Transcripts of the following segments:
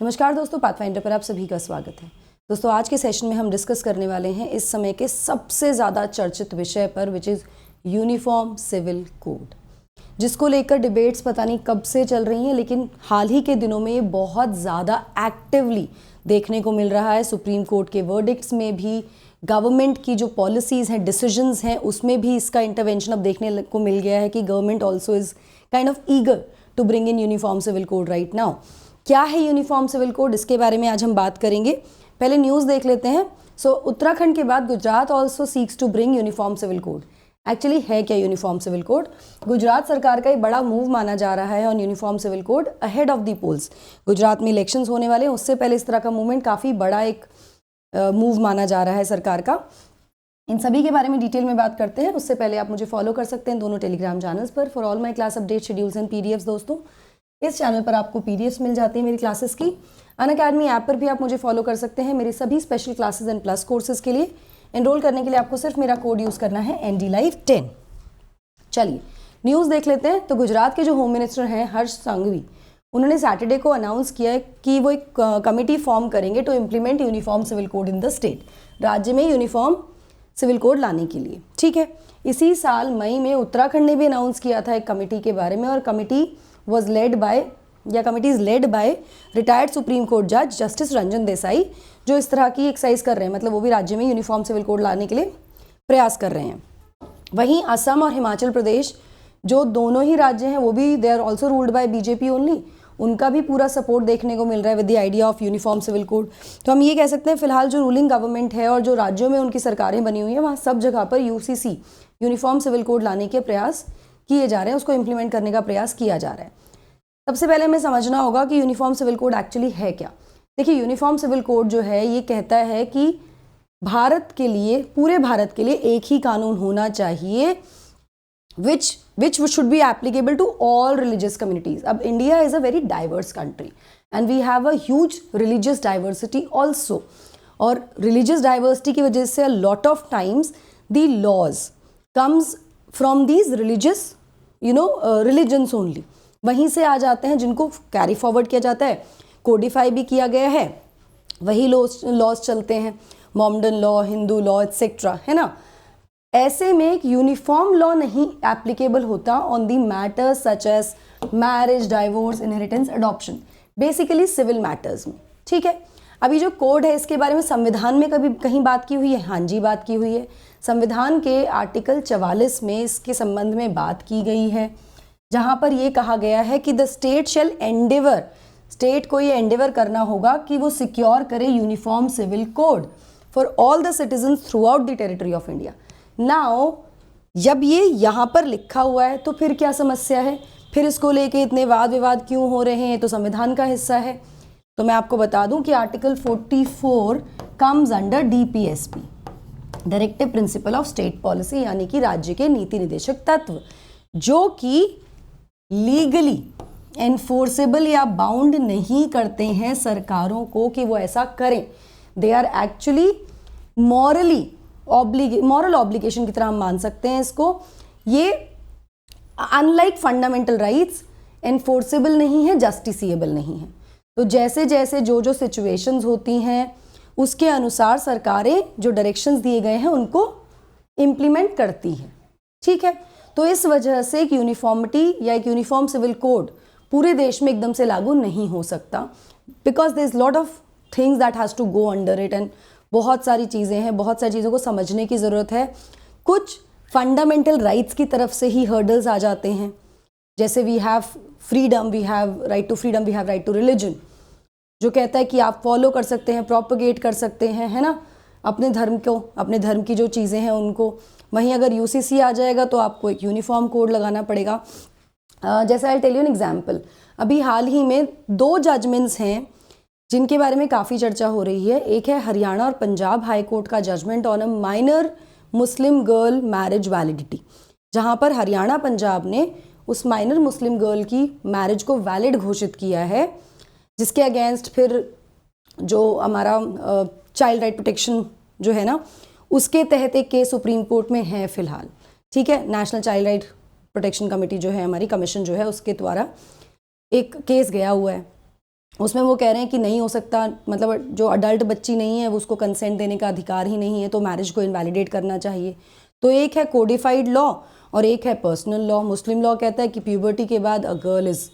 नमस्कार दोस्तों, पाथफाइंडर पर आप सभी का स्वागत है। दोस्तों, आज के सेशन में हम डिस्कस करने वाले हैं इस समय के सबसे ज़्यादा चर्चित विषय पर, which is uniform civil code, जिसको लेकर डिबेट्स पता नहीं कब से चल रही हैं, लेकिन हाल ही के दिनों में ये बहुत ज़्यादा एक्टिवली देखने को मिल रहा है। सुप्रीम कोर्ट के वर्डिक्ट्स में भी, गवर्नमेंट की जो पॉलिसीज़ हैं, डिसीजंस हैं, उसमें भी इसका इंटरवेंशन अब देखने को मिल गया है कि government also is kind of eager to bring in uniform civil code right now. क्या है यूनिफॉर्म सिविल कोड, इसके बारे में आज हम बात करेंगे। पहले न्यूज़ देख लेते हैं। उत्तराखंड के बाद Gujarat also seeks to bring uniform civil code. Actually है क्या यूनिफॉर्म सिविल कोड? गुजरात सरकार का एक बड़ा मूव माना जा रहा है on uniform civil code ahead of the polls. Gujarat में इलेक्शंस होने वाले हैं, उससे पहले इस तरह का मूवमेंट काफ़ी बड़ा एक मूव माना जा रहा है सरकार का। इन सभी के बारे में डिटेल में बात करते हैं। उससे पहले आप मुझे फॉलो कर सकते हैं दोनों टेलीग्राम चैनल्स पर for all my class update schedules and PDFs. दोस्तों, इस चैनल पर आपको पीडीएफ्स मिल जाती है मेरी क्लासेस की। अनअकैडमी ऐप पर भी आप मुझे फॉलो कर सकते हैं मेरे सभी special classes and plus courses के लिए। एनरोल करने के लिए आपको सिर्फ मेरा कोड यूज़ करना है NDLive10। चलिए न्यूज़ देख लेते हैं। तो गुजरात के जो होम मिनिस्टर हैं हर्ष संघवी, उन्होंने सैटरडे को अनाउंस किया है कि वो एक कमेटी फॉर्म करेंगे to implement uniform civil code in the state, राज्य में यूनिफॉर्म सिविल कोड लाने के लिए। ठीक है, इसी साल मई में उत्तराखंड ने भी अनाउंस किया था एक कमेटी के बारे में, और कमेटी was led by या committee is led by retired supreme court जज जस्टिस रंजन देसाई, जो इस तरह की एक्सरसाइज कर रहे हैं, मतलब वो भी राज्य में यूनिफॉर्म सिविल कोड लाने के लिए प्रयास कर रहे हैं। वहीं असम और हिमाचल प्रदेश, जो दोनों ही राज्य हैं, वो भी they are also ruled by BJP only, उनका भी पूरा सपोर्ट देखने को मिल रहा है with the idea of uniform civil code. तो हम ये कह सकते हैं फिलहाल जो रूलिंग गवर्नमेंट है और जो राज्यों में उनकी सरकारें बनी हुई हैं, वहाँ सब जगह पर यूसीसी यूनिफॉर्म सिविल कोड लाने के प्रयास किए जा रहे हैं, उसको इम्प्लीमेंट करने का प्रयास किया जा रहा है। सबसे पहले हमें समझना होगा कि यूनिफॉर्म सिविल कोड एक्चुअली है क्या। देखिए, यूनिफॉर्म सिविल कोड जो है ये कहता है कि भारत के लिए, पूरे भारत के लिए एक ही कानून होना चाहिए which should be applicable to all religious communities. अब India is a very diverse country and we have a huge religious diversity also, और रिलीजियस डाइवर्सिटी की वजह से lot of times the laws comes from these religious religions only, वहीं से आ जाते हैं, जिनको कैरी फॉरवर्ड किया जाता है, कोडिफाई भी किया गया है, वही लॉज चलते हैं, Mohammedan law, Hindu law etcetera, है ना। ऐसे में एक यूनिफॉर्म लॉ नहीं एप्लीकेबल होता on the matters such as marriage, divorce, inheritance, adoption, basically civil matters में। ठीक है, अभी जो कोड है इसके बारे में संविधान में कभी कहीं बात की हुई है? हाँ जी, बात की हुई है। संविधान के आर्टिकल 44 में इसके संबंध में बात की गई है, जहाँ पर ये कहा गया है कि the state shall endeavour, state को ये एंडेवर करना होगा कि वो सिक्योर करे uniform civil code for all the citizens throughout the territory of India. Now जब ये यहाँ पर लिखा हुआ है तो फिर क्या समस्या है? फिर इसको लेके इतने वाद विवाद क्यों हो रहे हैं? तो संविधान का हिस्सा है। तो मैं आपको बता दूं कि article 44 comes under DPSP, directive principle of state policy, यानी कि राज्य के नीति निर्देशक तत्व, जो कि लीगली एनफोर्सेबल या बाउंड नहीं करते हैं सरकारों को कि वो ऐसा करें। They are actually moral obligation की तरह हम मान सकते हैं इसको। ये अनलाइक फंडामेंटल राइट्स एनफोर्सेबल नहीं है, जस्टिसिएबल नहीं है। तो जैसे जैसे जो सिचुएशंस होती हैं उसके अनुसार सरकारें जो डायरेक्शंस दिए गए हैं उनको इम्प्लीमेंट करती हैं। ठीक है, तो इस वजह से एक यूनिफॉर्मिटी या एक यूनिफॉर्म सिविल कोड पूरे देश में एकदम से लागू नहीं हो सकता, because there is lot of things that has to go under it, and बहुत सारी चीज़ें हैं, बहुत सारी चीज़ों को समझने की ज़रूरत है। कुछ फंडामेंटल राइट्स की तरफ से ही हर्डल्स आ जाते हैं, जैसे we have freedom, we have right to freedom, we have right to religion, जो कहता है कि आप फॉलो कर सकते हैं, प्रोपगेट कर सकते हैं, है ना, अपने धर्म को, अपने धर्म की जो चीज़ें हैं उनको। वहीं अगर UCC आ जाएगा तो आपको एक यूनिफॉर्म कोड लगाना पड़ेगा। जैसे I tell you an example, अभी हाल ही में 2 जजमेंट्स हैं जिनके बारे में काफ़ी चर्चा हो रही है। एक है हरियाणा और पंजाब हाई कोर्ट का judgement on a minor Muslim girl marriage validity, जहाँ पर हरियाणा पंजाब ने उस माइनर मुस्लिम गर्ल की मैरिज को वैलिड घोषित किया है, जिसके अगेंस्ट फिर जो हमारा चाइल्ड राइट प्रोटेक्शन जो है ना, उसके तहत एक केस सुप्रीम कोर्ट में है फिलहाल। ठीक है, national child right protection committee जो है, हमारी कमीशन जो है, उसके द्वारा एक केस गया हुआ है। उसमें वो कह रहे हैं कि नहीं हो सकता, मतलब जो अडल्ट बच्ची नहीं है वो उसको कंसेंट देने का अधिकार ही नहीं है, तो मैरिज को इनवैलिडेट करना चाहिए। तो एक है कोडिफाइड लॉ और एक है पर्सनल लॉ। मुस्लिम लॉ कहता है कि प्यूबर्टी के बाद a girl is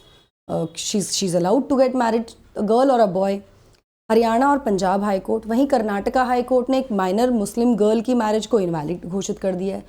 she is allowed to get married, a girl और अ बॉय। हरियाणा और पंजाब हाई कोर्ट, वहीं कर्नाटका हाई कोर्ट ने एक माइनर मुस्लिम गर्ल की मैरिज को इनवैलिड घोषित कर दिया है।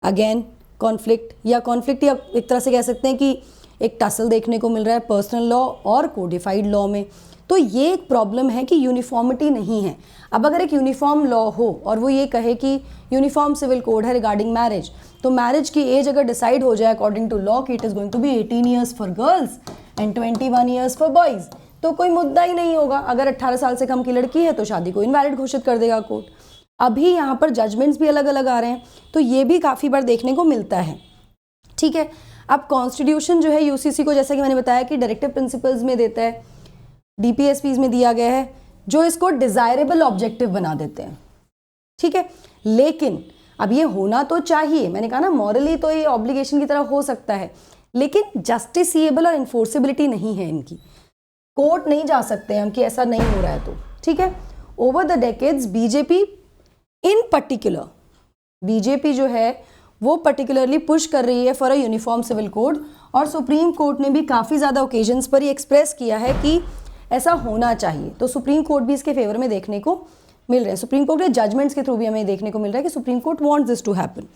अगेन कॉन्फ्लिक्ट या एक तरह से कह सकते हैं कि एक टसल देखने को मिल रहा है पर्सनल लॉ और कोडिफाइड लॉ में। तो ये एक प्रॉब्लम है कि यूनिफॉर्मिटी नहीं है। अब अगर एक यूनिफॉर्म लॉ हो और वो ये कहे कि यूनिफॉर्म सिविल कोड है रिगार्डिंग मैरिज, तो मैरिज की एज अगर डिसाइड हो जाए अकॉर्डिंग टू लॉ कि it is going to be 18 years for girls and 21 years for boys, तो कोई मुद्दा ही नहीं होगा। अगर 18 साल से कम की लड़की है तो शादी को इनवैलिड घोषित कर देगा कोर्ट। अभी यहाँ पर जजमेंट्स भी अलग अलग आ रहे हैं, तो ये भी काफ़ी बार देखने को मिलता है। ठीक है, अब कॉन्स्टिट्यूशन जो है यूसीसी को, जैसा कि मैंने बताया कि डायरेक्टिव प्रिंसिपल्स में देता है, डीपीएसपीज में दिया गया है, जो इसको डिजायरेबल ऑब्जेक्टिव बना देते हैं। ठीक है, लेकिन अब ये होना तो चाहिए, मैंने कहा ना मॉरली तो ये ऑब्लिगेशन की तरह हो सकता है, लेकिन जस्टिसिएबल और इन्फोर्सेबिलिटी नहीं है इनकी। कोर्ट नहीं जा सकते हम कि ऐसा नहीं हो रहा है तो। ठीक है, over the decades BJP in particular, BJP जो है वो पर्टिकुलरली पुश कर रही है for a uniform civil code, और सुप्रीम कोर्ट ने भी काफ़ी ज़्यादा ओकेजन्स पर ये एक्सप्रेस किया है कि ऐसा होना चाहिए। तो सुप्रीम कोर्ट भी इसके फेवर में देखने को मिल रहे हैं। सुप्रीम कोर्ट के जजमेंट्स के थ्रू भी हमें देखने को मिल रहा है कि supreme court wants this to happen,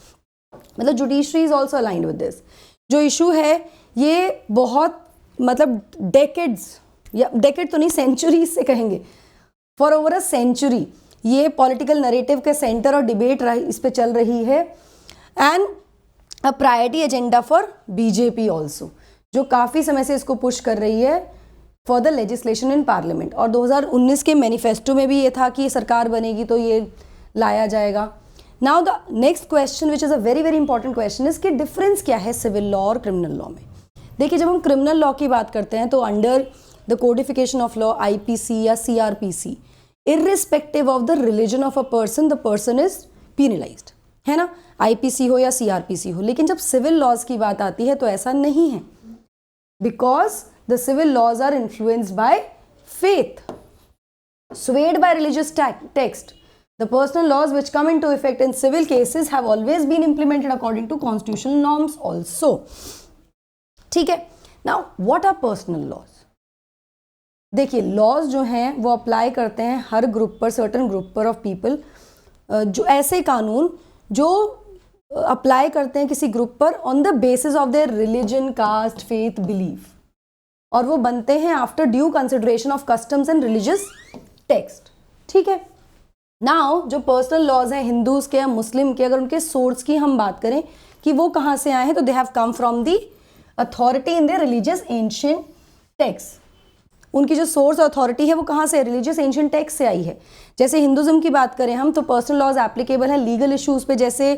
मतलब judiciary is also aligned with this. जो इशू है ये बहुत मतलब डेकेड्स, या डेकेड तो नहीं सेंचुरीज से कहेंगे, फॉर ओवर अ सेंचुरी ये पॉलिटिकल नरेटिव के सेंटर और डिबेट इस पे चल रही है, and a priority agenda for BJP also, जो काफ़ी समय से इसको पुश कर रही है for the legislation in parliament. और 2019 के मैनिफेस्टो में भी ये था कि सरकार बनेगी तो ये लाया जाएगा। Now the next question which is a very very important question is कि डिफरेंस क्या है सिविल लॉ और क्रिमिनल लॉ में। देखिए, जब हम क्रिमिनल लॉ की बात करते हैं तो under the codification of law IPC या CrPC, irrespective of the religion of a person the person is penalised, है ना, आईपीसी हो या सीआरपीसी हो। लेकिन जब सिविल लॉज की बात आती है तो ऐसा नहीं है, because the civil laws are influenced by faith, swayed by religious text. The personal laws which come into effect in civil cases have always been implemented according to constitutional norms also. ठीक है, now what are personal laws? देखिए, laws जो हैं वो apply करते हैं हर group पर, certain group पर ऑफ पीपल, जो ऐसे कानून जो अप्लाई करते हैं किसी ग्रुप पर on the basis of their religion, caste, faith, belief, और वो बनते हैं after due consideration of customs and religious text. ठीक है, नाउ जो पर्सनल लॉज हैं हिंदूज के या मुस्लिम के, अगर उनके सोर्स की हम बात करें कि वो कहाँ से आए हैं, तो they have come from the authority in their religious ancient text. उनकी जो सोर्स अथॉरिटी है वो कहाँ से, रिलीजियस एंशिएंट टेक्स्ट से आई है। जैसे हिंदुज्म की बात करें हम, तो पर्सनल लॉज एप्लीकेबल हैं लीगल इश्यूज पे, जैसे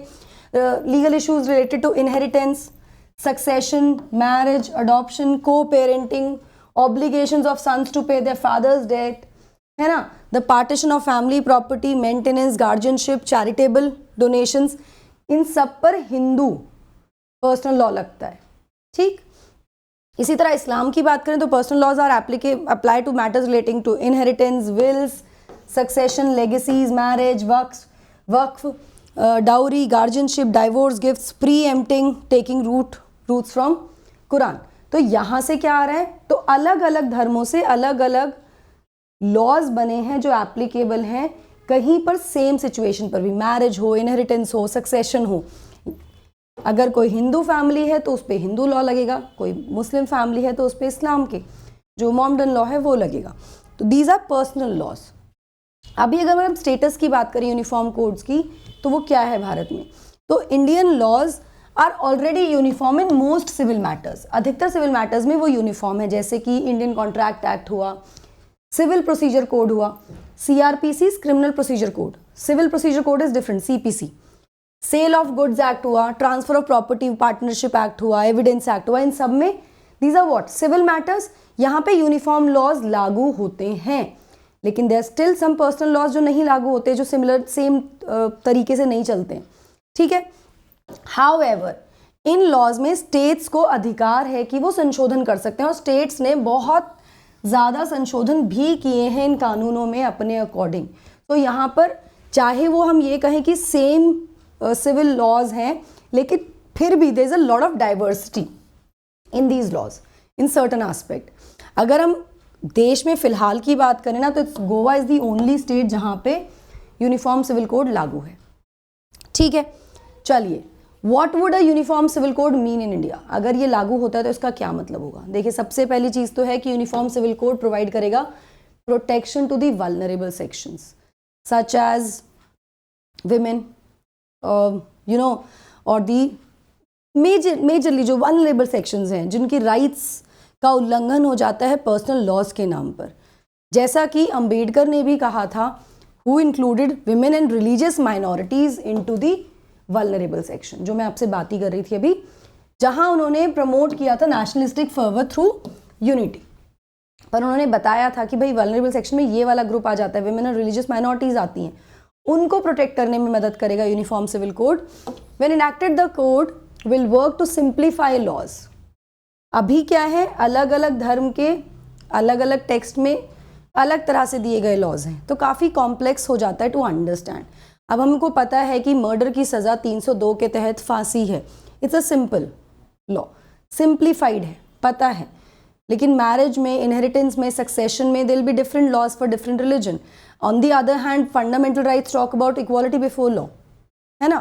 legal issues related to inheritance, succession, marriage, adoption, coparenting, obligations of sons to pay their fathers debt, है ना, the partition of family property, maintenance, guardianship, charitable donations, इन सब पर Hindu personal law लगता है। ठीक, इसी तरह इस्लाम की बात करें तो personal laws are apply to matters relating to inheritance, wills, succession, legacies, marriage, वक्फ, dowry, guardianship, divorce, gifts, pre-empting, taking roots from Quran. तो यहाँ से क्या आ रहा है, तो अलग अलग धर्मों से अलग अलग लॉज बने हैं जो एप्लीकेबल हैं कहीं पर सेम सिचुएशन पर भी, मैरिज हो, इनहेरिटेंस हो, सक्सेशन हो। अगर कोई हिंदू फैमिली है तो उस पर हिंदू लॉ लगेगा, कोई मुस्लिम फैमिली है तो उस पर इस्लाम के जो मॉडर्न लॉ है वो लगेगा। तो दीज आर पर्सनल लॉज। अभी अगर हम स्टेटस की बात करें यूनिफॉर्म कोड्स की, तो वो क्या है भारत में, तो Indian laws are already uniform in most civil matters. अधिकतर सिविल मैटर्स में वो यूनिफॉर्म है, जैसे कि इंडियन कॉन्ट्रैक्ट एक्ट हुआ, सिविल प्रोसीजर कोड हुआ, CrPC criminal procedure code, civil procedure code is different, CPC, sale of goods act हुआ, transfer of property partnership act हुआ, एविडेंस एक्ट हुआ, इन सब में these are what, civil matters. यहाँ पे यूनिफॉर्म लॉज लागू होते हैं, लेकिन there still some personal laws जो नहीं लागू होते, जो सिमिलर सेम तरीके से नहीं चलते हैं। ठीक है, हाउएवर इन लॉज में स्टेट्स को अधिकार है कि वो संशोधन कर सकते हैं, और स्टेट्स ने बहुत ज़्यादा संशोधन भी किए हैं इन कानूनों में अपने अकॉर्डिंग। तो यहाँ पर चाहे वो हम ये कहें कि सेम सिविल लॉज हैं, लेकिन फिर भी there is a lot of diversity in these laws in certain aspect. अगर हम देश में फिलहाल की बात करें ना, तो Goa is the only state जहाँ पे यूनिफॉर्म सिविल कोड लागू है। ठीक है, चलिए, what would a uniform civil code mean in India? अगर ये लागू होता है तो इसका क्या मतलब होगा? देखिए, सबसे पहली चीज़ तो है कि यूनिफॉर्म सिविल कोड प्रोवाइड करेगा protection to the vulnerable sections such as women, you know, और दी मेजरली जो वल्नरेबल सेक्शंस हैं जिनकी राइट्स का उल्लंघन हो जाता है पर्सनल लॉज के नाम पर। जैसा कि अंबेडकर ने भी कहा था, who included women and religious minorities into the vulnerable section, जो मैं आपसे बात ही कर रही थी अभी, जहां उन्होंने प्रमोट किया था नेशनलिस्टिक फर्वर थ्रू यूनिटी। पर उन्होंने बताया था कि भाई वल्नरेबल सेक्शन में ये वाला ग्रुप आ जाता है, विमेन और रिलीजियस माइनॉरिटीज आती हैं, उनको प्रोटेक्ट करने में मदद करेगा uniform civil code. When enacted the code will work to simplify laws. अभी क्या है, अलग अलग धर्म के अलग अलग टेक्स्ट में अलग तरह से दिए गए लॉज हैं, तो काफ़ी कॉम्प्लेक्स हो जाता है टू अंडरस्टैंड। अब हमको पता है कि मर्डर की सज़ा 302 के तहत फांसी है, it's a simple law, simplified है, पता है। लेकिन मैरिज में, इनहेरिटेंस में, सक्सेशन में there will be different laws for different religion. On the other hand fundamental rights talk about equality before law, है ना,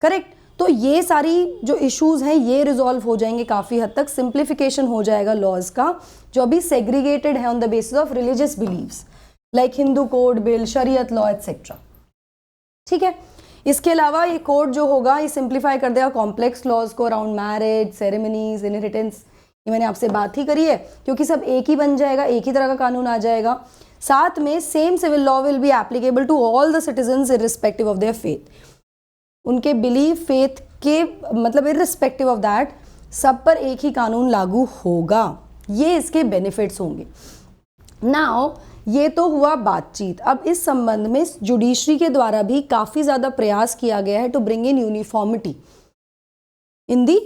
करेक्ट। तो ये सारी जो इश्यूज हैं ये रिजॉल्व हो जाएंगे काफ़ी हद तक, सिंप्लीफिकेशन हो जाएगा लॉज का जो अभी सेग्रीगेटेड है on the basis of religious believes like Hindu code bill, Shariat law etcetera. ठीक है, इसके अलावा ये कोड जो होगा ये सिंप्लीफाई कर देगा कॉम्प्लेक्स लॉज को अराउंड मैरिज, सेरेमनीज, इनहेरिटेंस। ये मैंने आपसे बात ही करी है, क्योंकि सब एक ही बन जाएगा, एक ही तरह का कानून आ जाएगा। साथ में same civil law will be applicable to all the citizens irrespective of their faith. उनके बिलीफ, फेथ के मतलब इररिस्पेक्टिव ऑफ दैट सब पर एक ही कानून लागू होगा। ये इसके बेनिफिट्स होंगे। नाउ ये तो हुआ बातचीत। अब इस संबंध में जुडिशरी के द्वारा भी काफ़ी ज़्यादा प्रयास किया गया है to bring in uniformity in the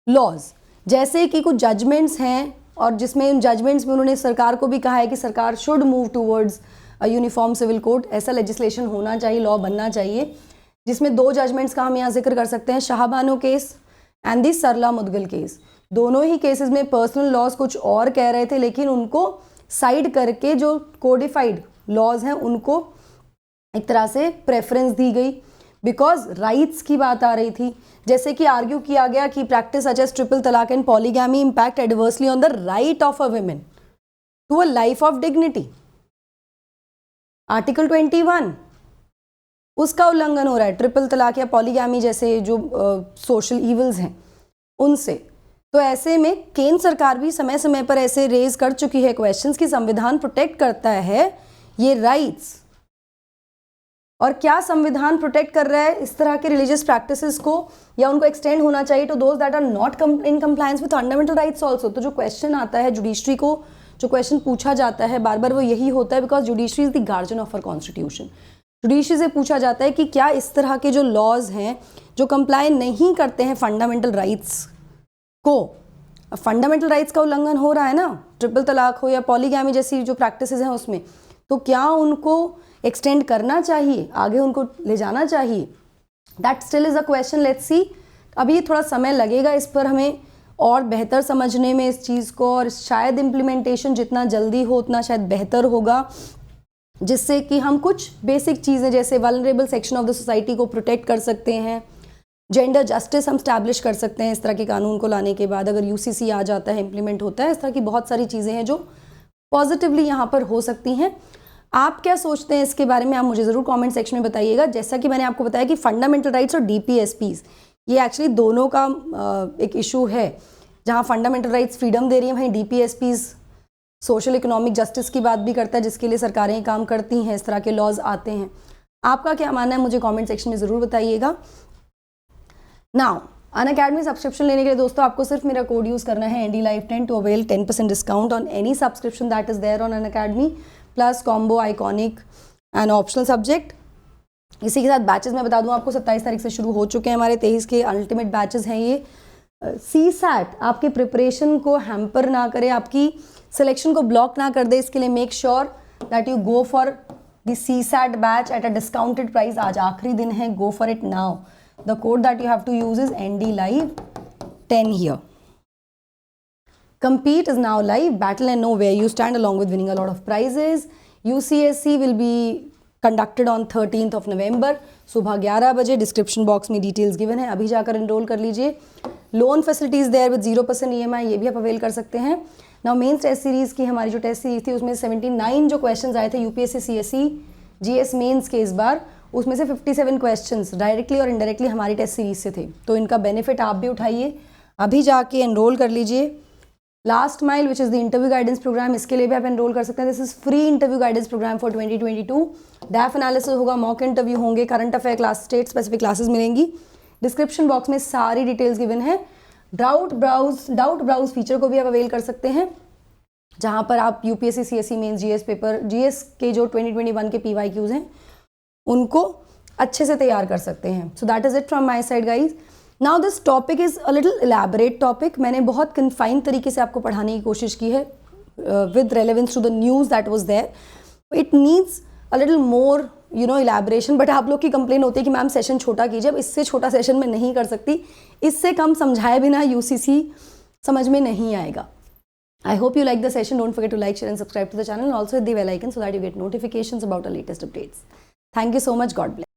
laws. जैसे कि कुछ जजमेंट्स हैं और जिसमें उन जजमेंट्स में उन्होंने सरकार को भी कहा है कि सरकार should move towards a uniform civil code. ऐसा लेजिस्लेशन होना चाहिए, लॉ बनना चाहिए, जिसमें दो जजमेंट्स का हम यहाँ जिक्र कर सकते हैं, Shah Bano case and the Sarla Mudgal case. दोनों ही केसेस में पर्सनल लॉज कुछ और कह रहे थे, लेकिन उनको साइड करके जो कोडिफाइड लॉज हैं उनको एक तरह से प्रेफरेंस दी गई, बिकॉज राइट्स की बात आ रही थी। जैसे कि आर्ग्यू किया गया कि practice such as triple talaq and polygamy impact adversely on the right of a women to a life of dignity. Article 21 उसका उल्लंघन हो रहा है, ट्रिपल तलाक या पॉलीगैमी जैसे जो सोशल इवल्स हैं उनसे। तो ऐसे में केंद्र सरकार भी समय समय पर ऐसे रेज कर चुकी है क्वेश्चंस कि संविधान प्रोटेक्ट करता है ये राइट्स, और क्या संविधान प्रोटेक्ट कर रहा है इस तरह के रिलीजियस प्रैक्टिसेस को, या उनको एक्सटेंड होना चाहिए to those that are not in compliance with fundamental rights also. तो जो क्वेश्चन आता है जुडिशरी को, जो क्वेश्चन पूछा जाता है बार बार, वो यही होता है because judiciary is the guardian of our constitution. Judiciary से पूछा जाता है कि क्या इस तरह के जो लॉज हैं जो कंप्लाई नहीं करते हैं फंडामेंटल राइट्स को, फंडामेंटल राइट्स का उल्लंघन हो रहा है ना, ट्रिपल तलाक हो या पॉलीगैमी जैसी जो प्रैक्टिसेस हैं उसमें, तो क्या उनको एक्सटेंड करना चाहिए, आगे उनको ले जाना चाहिए? That still is a question, let's see. अभी थोड़ा समय लगेगा इस पर हमें और बेहतर समझने में इस चीज़ को, और शायद इम्प्लीमेंटेशन जितना जल्दी हो उतना शायद बेहतर होगा, जिससे कि हम कुछ बेसिक चीज़ें जैसे vulnerable section of the society को प्रोटेक्ट कर सकते हैं, जेंडर जस्टिस हम स्टैब्लिश कर सकते हैं इस तरह के कानून को लाने के बाद, अगर यूसीसी आ जाता है, इम्प्लीमेंट होता है। इस तरह की बहुत सारी चीज़ें हैं जो पॉजिटिवली यहाँ पर हो सकती हैं। आप क्या सोचते हैं इसके बारे में, आप मुझे ज़रूर कमेंट सेक्शन में बताइएगा। जैसा कि मैंने आपको बताया कि फंडामेंटल राइट्स और डीपीएसपीज ये एक्चुअली दोनों का एक इशू है, जहाँ फंडामेंटल राइट्स फ्रीडम दे रही हैं, वहीं डीपीएसपीज सोशल इकोनॉमिक जस्टिस की बात भी करता है, जिसके लिए सरकारें काम करती हैं, इस तरह के लॉज आते हैं। आपका क्या मानना है मुझे कमेंट सेक्शन में ज़रूर बताइएगा। नाउ अनअकैडमी सब्सक्रिप्शन लेने के लिए दोस्तों आपको सिर्फ मेरा कोड यूज़ करना है NDLife10 to avail 10% discount on any subscription that is there on Unacademy plus combo, iconic and optional subject. इसी के साथ बैचेस मैं बता दूं आपको 27 तारीख से शुरू हो चुके हैं हमारे 23 के अल्टीमेट बैचेस हैं ये। CSAT आपके प्रिपरेशन को हैम्पर ना करे, आपकी सिलेक्शन को ब्लॉक ना कर दे, इसके लिए make sure that you go for the CSAT batch at a discounted price. आज आखिरी दिन है, go for it now. The code that you have to use is ND Live 10 here. Compete is now live. Battle and know where you stand along with winning a lot of prizes. UCSC will be conducted on 13th of November. सुबह 11 बजे. Description box में details given है, अभी जाकर enroll कर लीजिए. Loan facilities there with 0% EMI, ये भी आप अवेल कर सकते हैं. नाउ मेंस टेस्ट सीरीज की हमारी जो टेस्ट सीरीज थी उसमें 79 जो क्वेश्चंस आए थे UPSC CSE GS मेंस के इस बार, उसमें से 57 क्वेश्चंस डायरेक्टली और इनडायरेक्टली हमारी टेस्ट सीरीज से थे. तो इनका बेनिफिट आप भी उठाइए, अभी जाके एनरोल कर लीजिए. Last mile which is the interview guidance programme, इसके लिए भी आप एनरोल कर सकते हैं. This is free interview guidance programme for 2022. DAF analysis होगा, मॉक इंटरव्यू होंगे, current affair class, state specific classes मिलेंगी. डिस्क्रिप्शन बॉक्स में सारी डिटेल्स गिवन है. डाउट ब्राउज फीचर को भी आप अवेल कर सकते हैं, जहां पर आप UPSC CSE mains GS paper, GS के जो 2021 के PYQs हैं उनको अच्छे से तैयार कर सकते हैं. So that is it from my side guys. Now this topic is a little elaborate topic. मैंने बहुत कन्फाइंड तरीके से आपको पढ़ाने की कोशिश की है with relevance to the news that was there. It needs a little more elaboration. But आप लोग की कंप्लेन होती है कि मैम सेशन छोटा कीजिए. अब इससे छोटा सेशन मैं नहीं कर सकती, इससे कम समझाए बिना UCC समझ में नहीं आएगा. I hope you like the session. Don't forget to like, share and subscribe to the channel and also hit the bell icon so that you get notifications about our latest updates. Thank you so much. God bless.